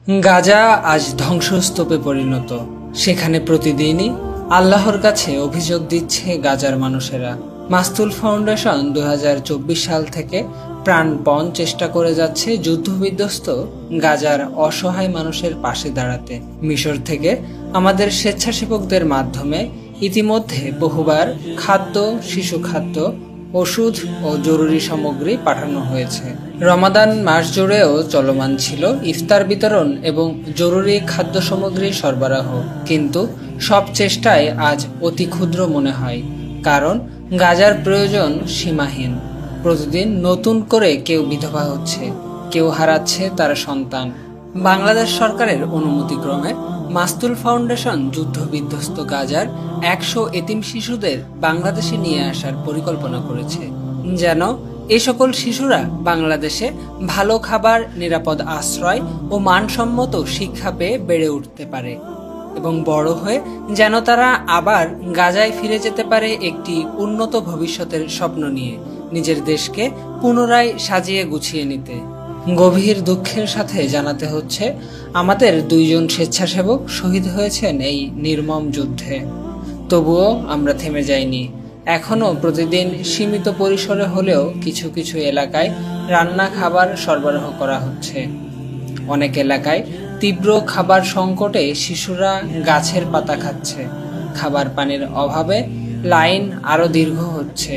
গাজা আজ ধ্বংসস্তূপে পরিণত। সেখানে প্রতিদিনই আল্লাহর কাছে অভিযোগ দিচ্ছে গাজার মানুষেরা। মাস্তুল ফাউন্ডেশন 2024 সাল থেকে প্রাণপণ চেষ্টা করে যাচ্ছে যুদ্ধবিধ্বস্ত গাজার অসহায় মানুষের পাশে দাঁড়াতে। মিশর থেকে আমাদের স্বেচ্ছাসেবকদের মাধ্যমে ইতিমধ্যে বহুবার খাদ্য, শিশু খাদ্য, ওষুধ ও জরুরি সামগ্রী পাঠানো হয়েছে। রমাদান মাস জুড়েও চলমান ছিল ইফতার বিতরণ এবং জরুরি খাদ্য সামগ্রী সরবরাহ, কিন্তু সব চেষ্টাই আজ অতি ক্ষুদ্র মনে হয়, কারণ গাজার প্রয়োজন সীমাহীন। প্রতিদিন নতুন করে কেউ বিধবা হচ্ছে, কেউ হারাচ্ছে তার সন্তান। বাংলাদেশ সরকারের অনুমতিক্রমে মাস্তুল ফাউন্ডেশন যুদ্ধবিধ্বস্ত গাজার 100 এতিম শিশুদের বাংলাদেশে নিয়ে আসার পরিকল্পনা করেছে, যেন এ সকল শিশুরা বাংলাদেশে ভালো খাবার, নিরাপদ আশ্রয় ও মানসম্মত শিক্ষা পেয়ে বেড়ে উঠতে পারে এবং বড় হয়ে যেন তারা আবার গাজায় ফিরে যেতে পারে একটি উন্নত ভবিষ্যতের স্বপ্ন নিয়ে, নিজের দেশকে পুনরায় সাজিয়ে গুছিয়ে নিতে। গভীর দুঃখের সাথে জানাতে হচ্ছে, আমাদের 2 জন স্বেচ্ছাসেবক শহীদ হয়েছেন এই নির্মম যুদ্ধে। তবুও আমরা থেমে যাইনি। এখনও প্রতিদিন সীমিত পরিসরে হলেও কিছু কিছু এলাকায় রান্না খাবার সরবরাহ করা হচ্ছে। অনেক এলাকায় তীব্র খাবার সংকটে শিশুরা গাছের পাতা খাচ্ছে। খাবার পানির অভাবে লাইন আরো দীর্ঘ হচ্ছে।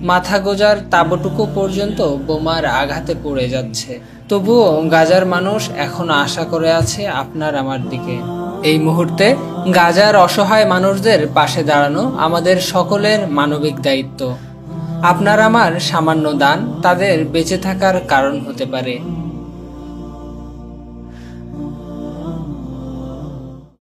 মাথা গোজার তাবুটুকু পর্যন্ত বোমার আঘাতে পড়ে যাচ্ছে। তবুও গাজার মানুষ এখনো আশা করে আছে আপনার আমার দিকে। এই মুহূর্তে গাজার অসহায় মানুষদের পাশে দাঁড়ানো আমাদের সকলের মানবিক দায়িত্ব। আপনার আমার সামান্য দান তাদের বেঁচে থাকার কারণ হতে পারে।